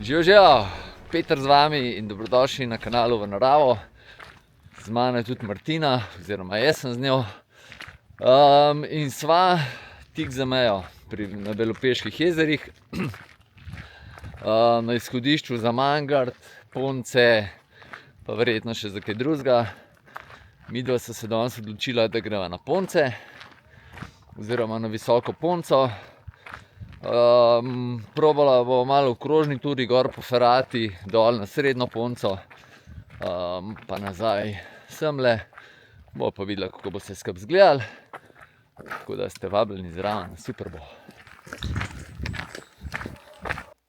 Živijo, Peter z vami in dobrodošli na kanalu V naravo. Z mano je tudi Martina, oziroma jaz sem z njo. In sva tik za mejo na Belopeških jezerih, na izhodišču za Mangart, Ponce, pa verjetno še za kaj drugega. Midva sta se danes odločila, da greva na Ponce, oziroma na Visoko Ponco. Probala bo malo v krožni turi gor po Ferati, dol na Srednjo Ponco, pa nazaj semle. Bo pa videla, kako bo se skupaj izgledalo. Tako da ste vabljeni zraven, super bo.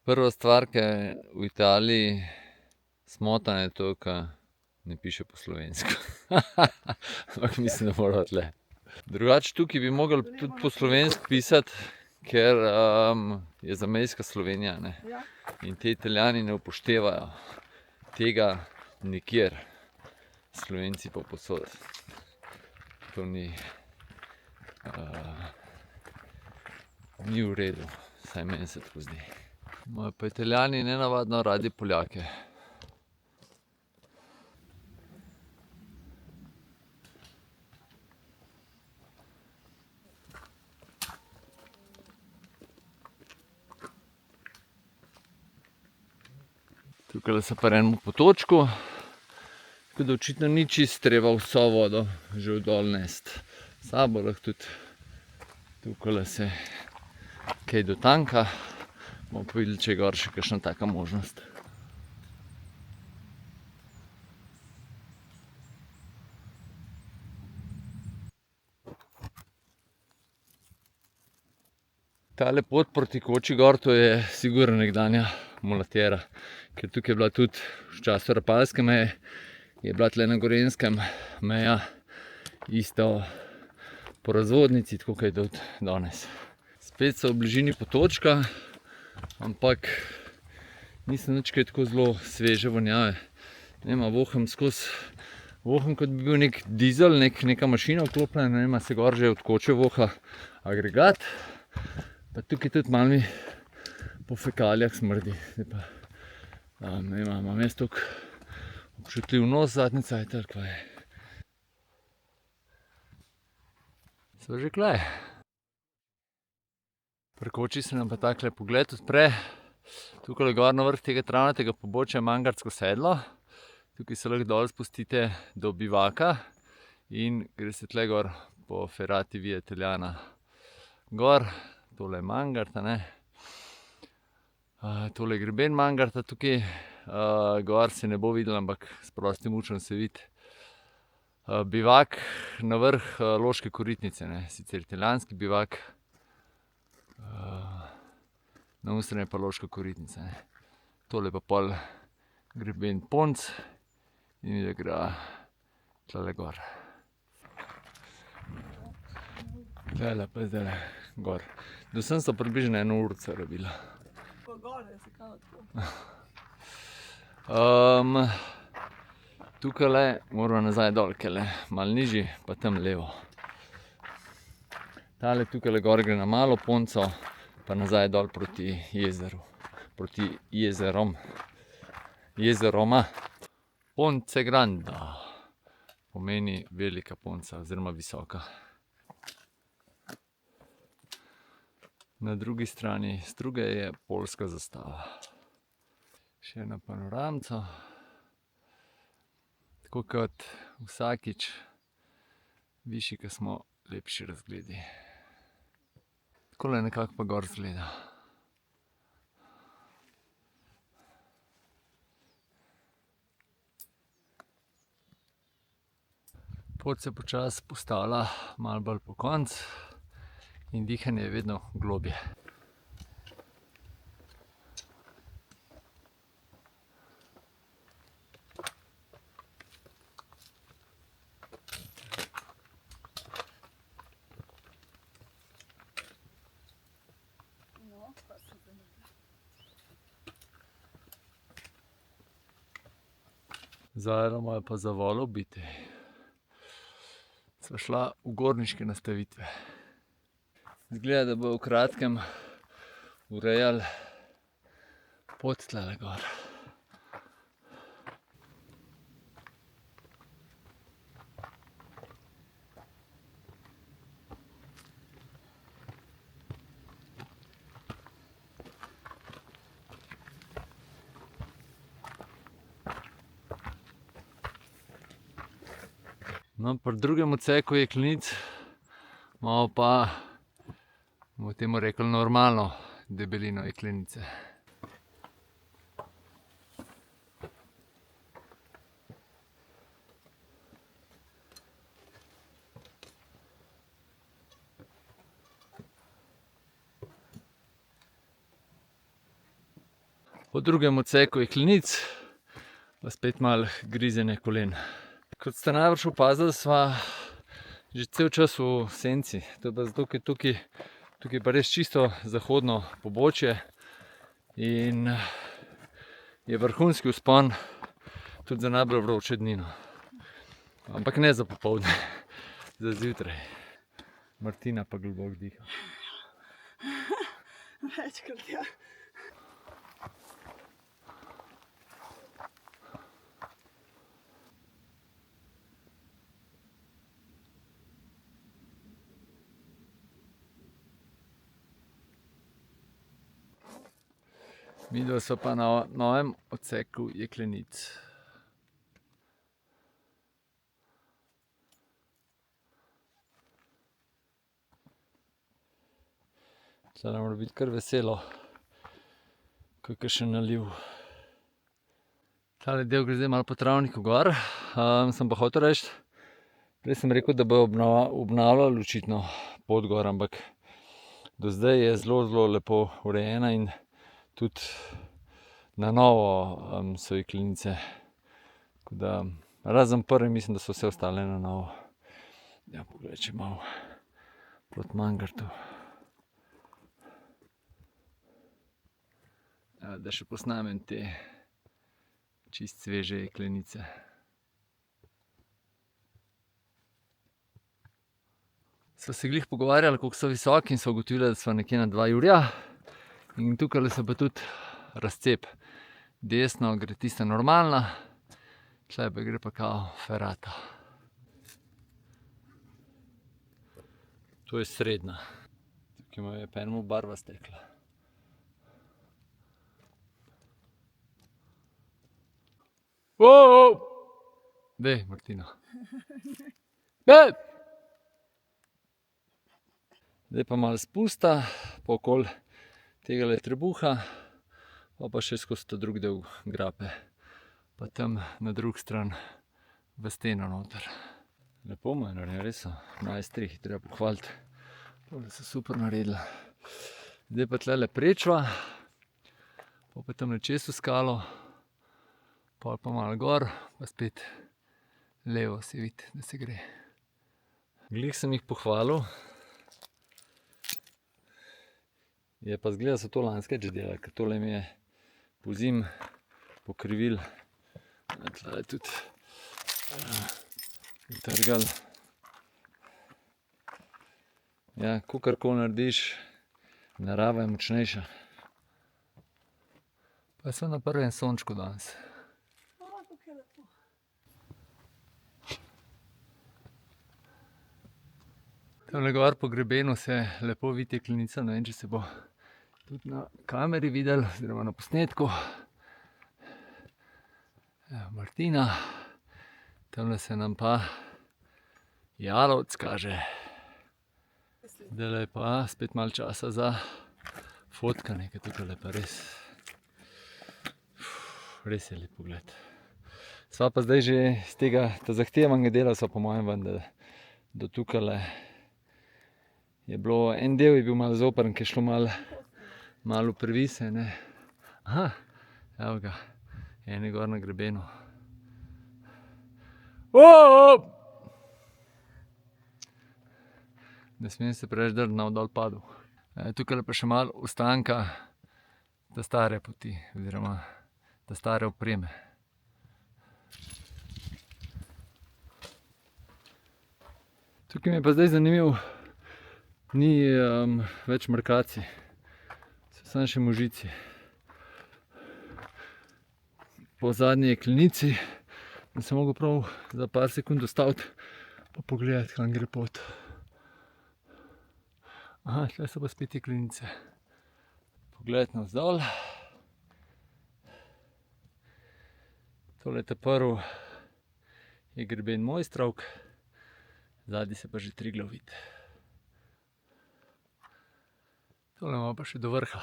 Prva stvar, ki je v Italiji smotana, je to, ko ne piše po slovensko. Ampak mislim, da mora tle. Drugače tukaj bi mogli tudi po slovensko pisati, ker je zamejska Slovenija, ne. In te Italijani ne upoštevajo tega nikjer. Slovenci pa povsod. To ni v redu, vsaj meni se tako zdi. Imajo pa Italijani nenavadno radi Poljake. Tukaj so pa enemu potočku, tako da očitno ni čist treba vso vodo že dol nesti. Sabo lahko tudi tukaj se kaj dotanka. Bomo pa videli, če je gor še kakšna taka možnost. Tale pot proti Koči gor, to je sigurno nekdanja mulatjera. Ker tukaj je bila tudi v času Rapalske meje, je bila tle na Gorenjskem meja isto po razvodnici, tako kot je tudi danes. Spet so v bližini potočka, ampak nisem nič kaj tako zelo sveže vonjave. Nema, voham skozi, voham kot bi bil nek dizel, neka mašina vklopljena, ne vem, se gor že od koče voha agregat. Pa tukaj tudi malo mi po fekalijah smrdi. Ne vem, imam jaz toliko občutljiv nos zadnji cajt ali kaj. Sva že tule. Pri Koči se nam pa takle pogled odpre. Tukaj gor na vrh tega travnatega pobočja je Mangartsko sedlo. Tukaj se lahko dol spustite do bivaka in gre se tle gor po Ferati Via Italiana gor. Tole je Mangart, ne. Tole je greben Mangarta tukaj. Gor se ne bo videlo, ampak s prostim učem se vidi. Bivak na vrh Loške Koritnice, ne. Sicer italijanski bivak. Na oni strani je pa Loška Koritnica, ne. Tole pa pol greben Ponc in da gre tlele gor. Tlele pa zdajle gor. Do sem so približno 1 urico rabila. Pa gore se kao tako. Tukajle moramo nazaj dol, kele malo nižji, pa tam levo. Tale tukajle gor gre na Malo Ponco, pa nazaj dol proti jezeru. Proti jezerom. Jezeroma. Ponce Granda pomeni velika ponca oziroma visoka. Na drugi strani struge je poljska zastava. Še ena panoramca. Tako kot vsakič, višji, ko smo, lepši razgledi. Takole nekako pa gor izgleda. Pot se počasi postavlja malo bolj pokonci in dihanje je vedno globje. Zajeroma je pa zavolal biti. Sva šla v gorniške nastavitve. Izgleda, da bojo v kratkem urejali pot tlele gor. No, pri drugem odseku jeklenic imamo pa, bomo temu rekli, normalno debelino jeklenice. Po drugem odseku jeklenic pa spet malo grizenje kolen. Kot ste najbrž opazili, sva že cel čas v senci. To je pa zato, ker tukaj pa res čisto zahodno pobočje in je vrhunski vzpon tudi za najbolj vroče dni. Ampak ne za popoldne, za zjutraj. Martina pa globoko diha. Večkrat, ja. Midva sva pa na novem odseku jeklenic. Tule mora biti kar veselo, ko je kakšen naliv. Tale del gre zdaj malo po travniku gor. Sem pa hotel reči, prej sem rekel, da bo obnavljali očitno pot gor, ampak do zdaj je zelo lepo urejena in tudi na novo so jeklenice. Tako da, razen prve, mislim, da so vse ostale na novo. Ja, poglej, če malo proti Mangartu. Ja, da še posnamem te čist sveže jeklenice. Sva se glih pogovarjali, koliko so visoki in so ugotovili, da sva nekje na 2 jurja. In tukaj se pa tudi razcep. Desno gre tista normalna, tle pa gre pa kao ferata. To je srednja. Tukaj ima je pa enemu barva stekla. Dej, Martina. Zdaj pa malo spusta, pa okoli tegale trebuha, pa še skozi ta drug del grape. Pa tam na drug stran v steno noter. Lepo mu je naredil, res so majstri, jih treba pohvaliti. Tole so super naredili. Zdaj pa tlele prečva, pa tam čez v skalo, pa malo gor, pa spet levo se vidi, da se gre. Glih sem jih pohvalil. Je pa zgleda, so to lanske že delali, ker tole mi je pozimi pokrivil. Tole je tudi trgal. Ja, kakorkoli narediš, narava je močnejša. Pa sem na prvem sončku danes. Kako je lepo. Tamle gor po grebenu se lepo vidi jeklenica, ne vem, če se bo tudi na kameri videli, oziroma na posnetku. Evo Martina, tamle se nam pa Jalovec kaže. Zdajle je pa spet malo časa za fotkanje, ker tukaj pa res je lep pogled. Sva pa zdaj že z tega zahtevanega dela, sva po mojem ven, da do tukaj je bilo, en del je bil malo zoprn, ker je šlo malo v previse, ne. Aha, evo ga, en je gor na grebenu. Ne smem se preveč drti, ne bo dol padel. Tukaj pa še malo ostanka ta stare poti, oziroma ta stare opreme. Tukaj mi je pa zdaj zanimivo, ni več markacij, so samo še možici. po zadnji jeklenici in se mogel prav za par sekund ustaviti pa pogledati, kam gre pot. Aha, tukaj so pa spet jeklenice. Pogled navzdol. Tole prvi je greben Mojstrovk, zadnji se pa že Triglav vidi. Tole imamo pa še do vrha.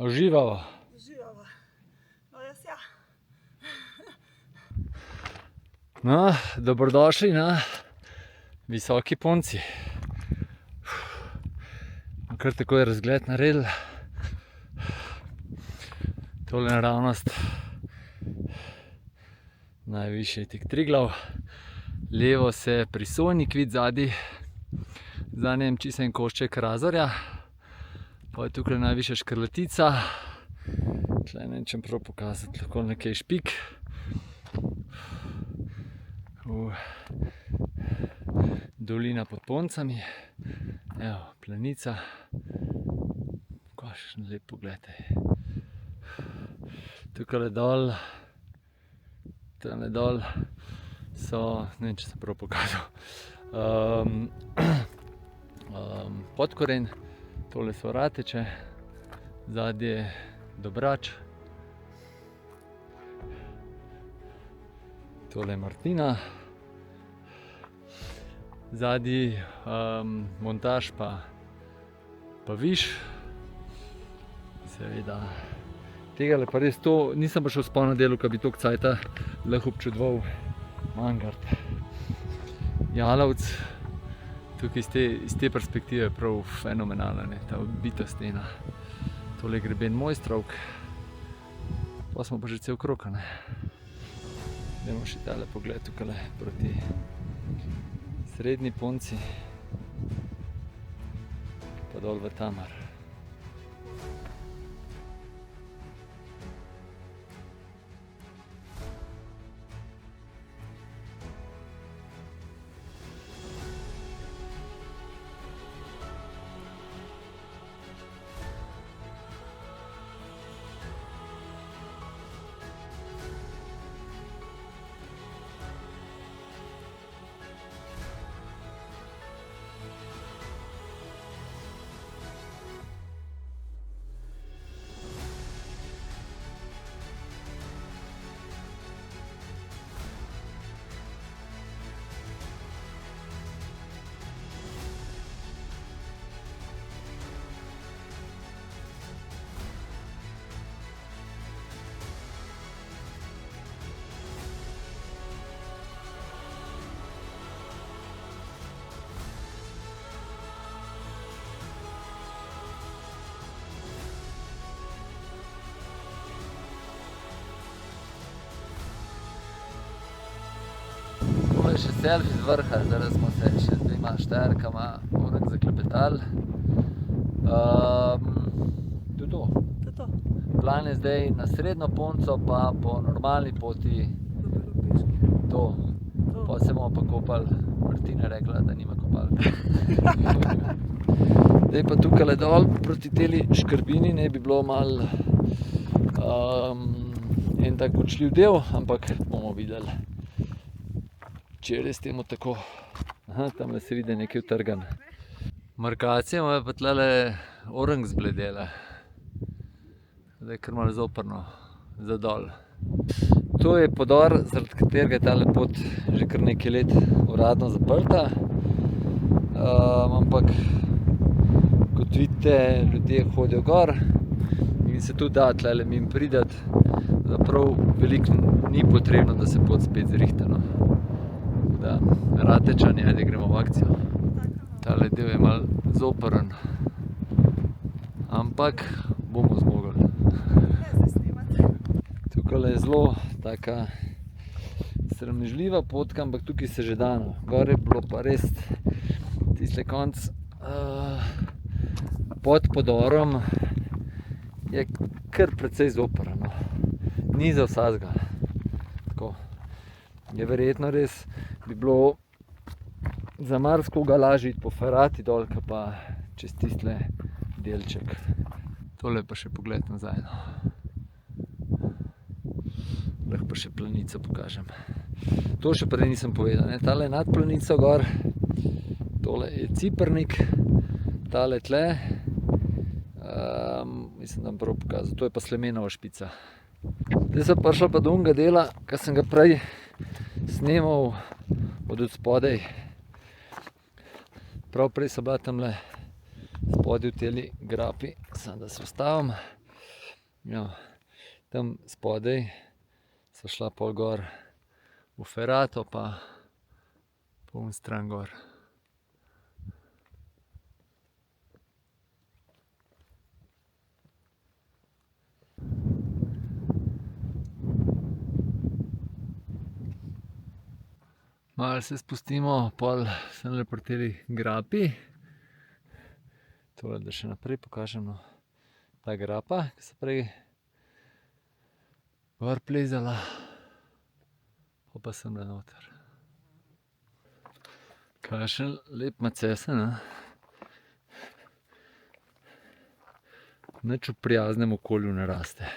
Uživava. Uživava. No, jaz ja. No, dobrodošli na Visoki Ponci. Kar tako je razgled naredili. Tole naravnost. Najvišji je tik Triglav. Levo se Prisojnik vidi zadaj. Za njem čisto en košček Razorja. Pa je tukaj najvišja Škrlatica. Tle ne vem, če prav pokazati, lahko nekaj špik. Dolina pod Poncami. Evo, Planica. Kakšen lep pogled je. Tukaj dol, tale dol so, ne vem, če sem prav pokazal, Podkorenj, tole so Rateče, zadnje je Dobrač, tole je Martina, zadnji Montaž pa Viš, seveda. Tegale pa res to, nisem pa šel spal na delu, ko bi toliko cajta lahko občudoval Mangart. Jalovec, tukaj iz te perspektive je prav fenomenalna, ta odbita stena. Tole je greben Mojstrovk, pa smo pa že cel krog, ne. Dajmo še tale pogled tukaj proti Srednji Ponci, pa dol v Tamar. Tole je še selfie z vrha, zdaj smo se še z dvema štajerkama zaklepetali. To je to. To je to. Plan je zdaj na Srednjo Ponco, pa po normalni poti to. Pa se bomo pa kopali. Martina je rekla, da nima kopalke. Zdaj pa tukaj dol proti teli Škrbini ne bi bilo malo en tak kočljiv del, ampak bomo videli, če je res temu tako. Aha, tamle se vidi nekaj utrgan. Markacija ima pa tlele orang zbledele. Zdaj je kar malo zoprno za dol. To je podor, zaradi katerega je tale pot že kar nekaj let uradno zaprta. Ampak kot vidite, ljudje hodijo gor in se tudi da tlele mimo prideti. Zaprav veliko ni potrebno, da se pot spet zrihta, no. Da, Ratečani, ajde gremo v akcijo. Tale del je malo zoprn, ampak bomo zmogli. Tukaj je zelo taka sramežljiva potka, ampak tukaj se že da, no. Gor je bilo pa res tiste konc pod podorom je kar precej zoprn, no. Ni za vsakega. Tako. Je verjetno res bi bilo za marsikoga lažje iti po Ferrati dol, pa čez tistle delček. Tole pa še pogled nazaj. Lahko pa še planico pokažem. To še prej nisem povedal, ne? Tale nad planico gor, tole je Ciprnik, tale tle, mislim, da bom prav pokazal, to je pa Slemenova špica. Zdaj sem prišel pa do onega dela, ki sem ga prej snemal od spodaj. Prav prej so bila tamle spodaj v teli grapi, samo da se ustavim. Ja, tam spodaj so šla pol gor v Ferato pa po on stran gor. Malo se spustimo, pol sem le pri teli grapi. Tole, da še naprej pokažem, no. Ta grapa, ki se prej gor plezala, pa sem le noter. Kakšen lep macesen, ne? Nič v prijaznem okolju ne raste.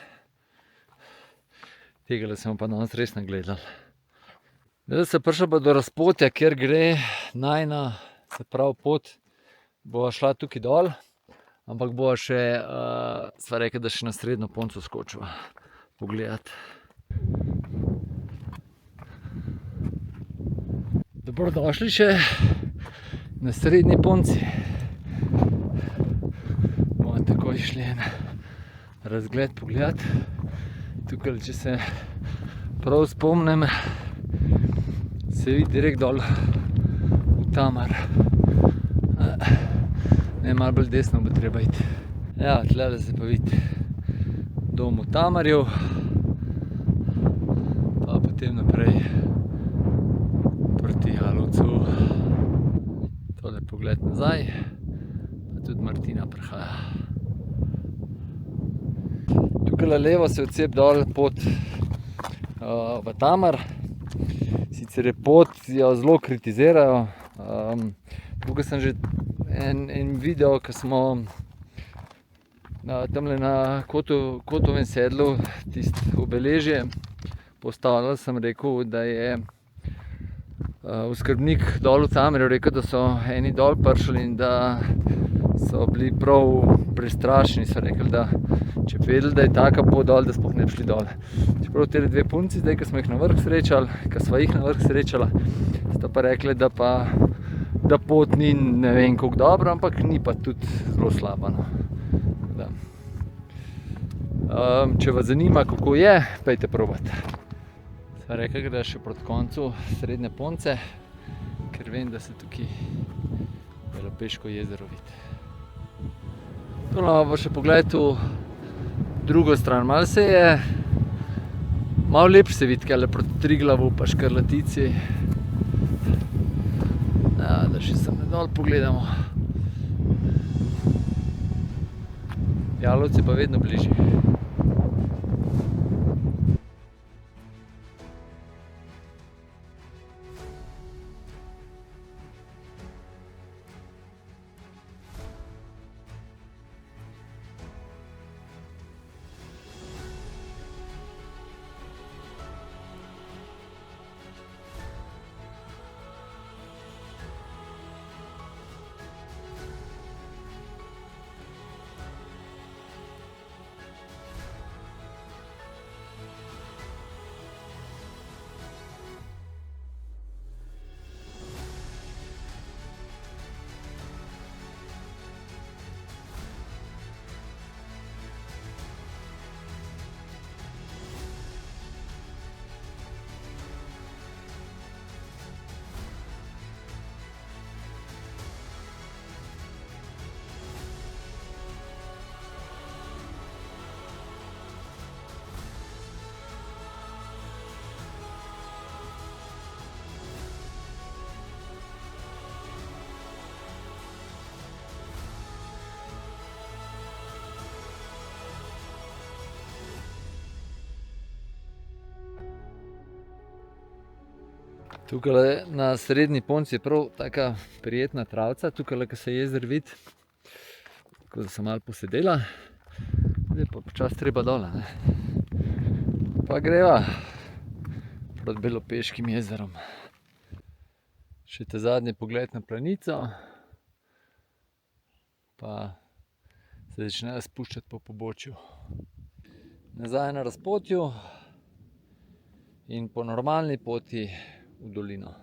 Tegale smo pa danes res nagledali. Zdaj se prišel pa do razpotja, kjer gre najina, se pravi pot, bova šla tukaj dol, ampak bova še, sva rekla, da še na srednjo ponco skočiva pogledat. Dobrodošli še na srednji ponci. Bomo takoj šli en razgled pogledat. Tukaj, če se prav spomnim, se vidi direkt dol v Tamar. Ne, malo bolj desno bo treba iti. Ja, tlele se pa vidi dom v Tamarju, pa potem naprej proti Jalovcu. Tole pogled nazaj, pa tudi Martina prihaja. Tukaj levo se odcep dol pot v Tamar. Sicer je pot, jo zelo kritizirajo. Tukaj sem že en video, ko smo tamle na Kotovem sedlu, tisto obeležje postavljali, sem rekel, da je oskrbnik dol v Tamarju rekel, da so eni dol prišli in da so bili prav prestrašeni. So rekli, da če bi vedeli, da je taka pot dol, da sploh ne bi šli dol. Čeprav tele dve punci, zdaj, ko smo jih na vrh srečali, sta pa rekli, da pot ni ne vem koliko dobra, ampak ni pa tudi zelo slaba, no. Če vas zanima, kako je, pejte probat. Sva rekla, da še proti koncu srednje ponce, ker vem, da se tukaj Belopeško jezero vidi. Tole imamo pa še pogled v drugo stran. Malo lepše se vidi, kajle proti Triglavu pa Škrlatici. Ja, da še sem dol pogledamo. Jalovci pa vedno bližje. Tukaj na srednji ponci je prav taka prijetna travca, tukaj, ko se jezer vidi. tako da sem malo posedela. Zdaj pa počasi treba dole, ne. Pa greva proti Belopeškim jezerom. Še te zadnji pogled na planico, pa se začnejo spuščati po pobočju. Nazaj na razpotju in po normalni poti v dolino.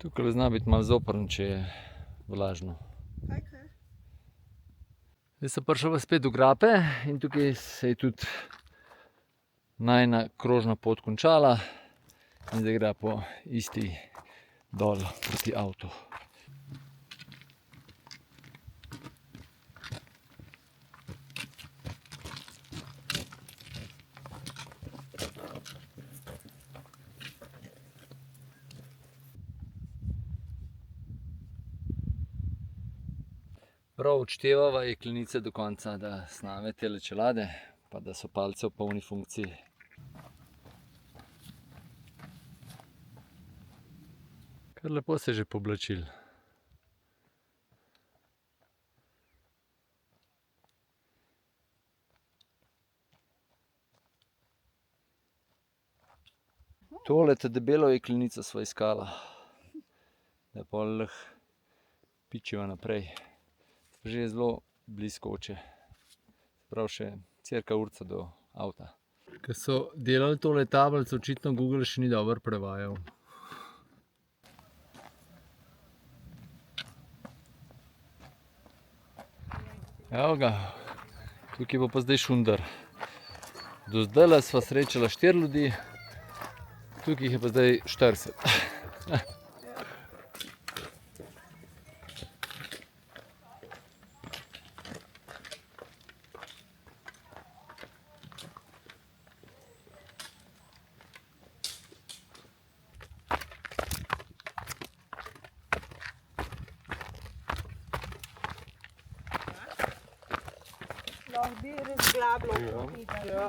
Tukaj zna biti malo zoprno, če je vlažno. Kaj? Zdaj sem prišel spet v Grape in tukaj se je tudi najina krožna pot končala in zdaj gre po isti dol proti avtu. Prav odštevava jeklenice do konca, da sname tele čelade, pa da so palice v polni funkciji. Kar lepo se je že poblačil. Tole debelo jeklenico sva iskala, da pol lahko pičiva naprej. Že zelo bliskoče, prav še cirka urca do avta. Ko so delali tole tablico, očitno Google še ni dobro prevajal. Evo ga, tukaj bo pa zdaj šundar. Do zdajle sva srečala 4 ljudi, tukaj jih je pa zdaj 40. Lahko bi razglabljal. Ja.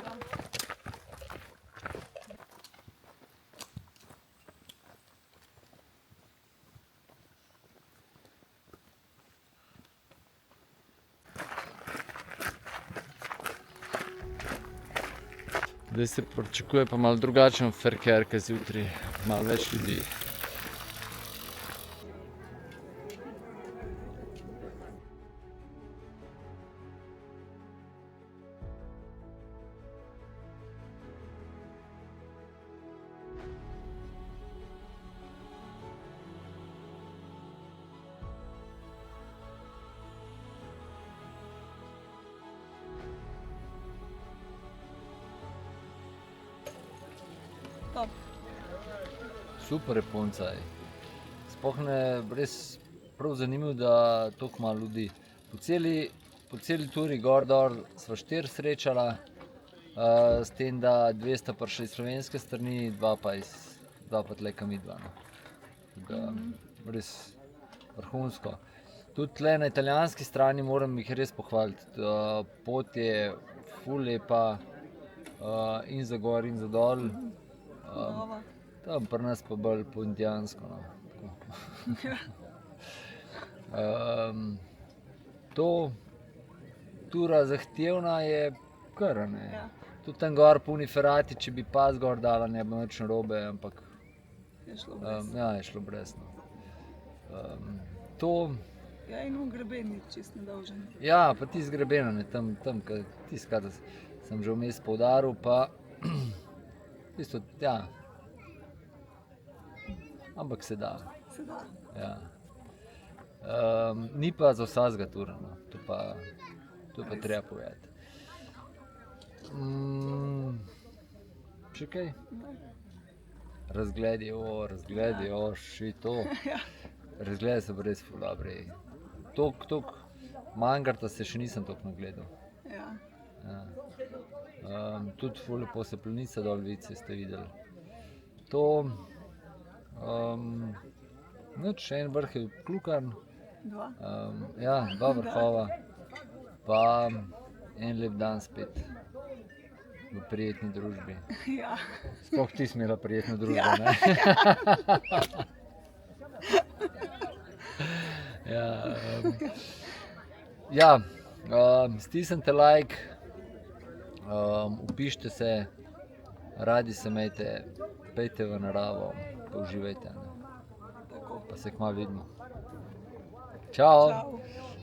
Zdaj se pričakuje pa malo drugačen ferker, kot zjutraj, malo več ljudi. Top. Super je punca. Sploh ne, res prav zanimivo, da toliko malo ljudi. Po celi turi gor dol sva 4 srečala, s tem, da 2 sta prišli iz slovenske strani, 2 pa tleka midva. Res vrhunsko. Tudi tle na italijanski strani moram jih res pohvaliti. Pot je ful lepa, in za gor in za dol. Tam pri nas pa bolj po indijansko, no. To tura zahtevna je kar, ne. Ja. Tudi tam gor po Uniferati, če bi pas gor dala, ne bi nič narobe, ampak Je šlo brez. ja, je šlo brez, no. To, Ja, in v greben je čist nedolžen. ja, pa tisti grebena, ne, tam, tisti, kar sem že vmes poudaril, pa tisto, ja. Ampak se da, Se da. ja. Ni pa za vsakega tura, no, to pa treba povedati. Še kaj? Razgledi, še to. Ja. Razgledi so pa res ful dobri. Toliko Mangarta se še nisem toliko nagledal. Ja. Ja. Tudi ful lepo se Planica dol vidi, ste videli. To, nič, še en vrh je Klukarn, Dva. ja, dva vrhova, pa en lep dan spet v prijetni družbi. Ja. Sploh ti si imela prijetno družbo, Ja. ne? Ja, stisnite like, vpišite se, radi se imejte, pejte v naravo, pa uživajte, ne? Tako. Pa se kmalu vidimo. Čau! Čau.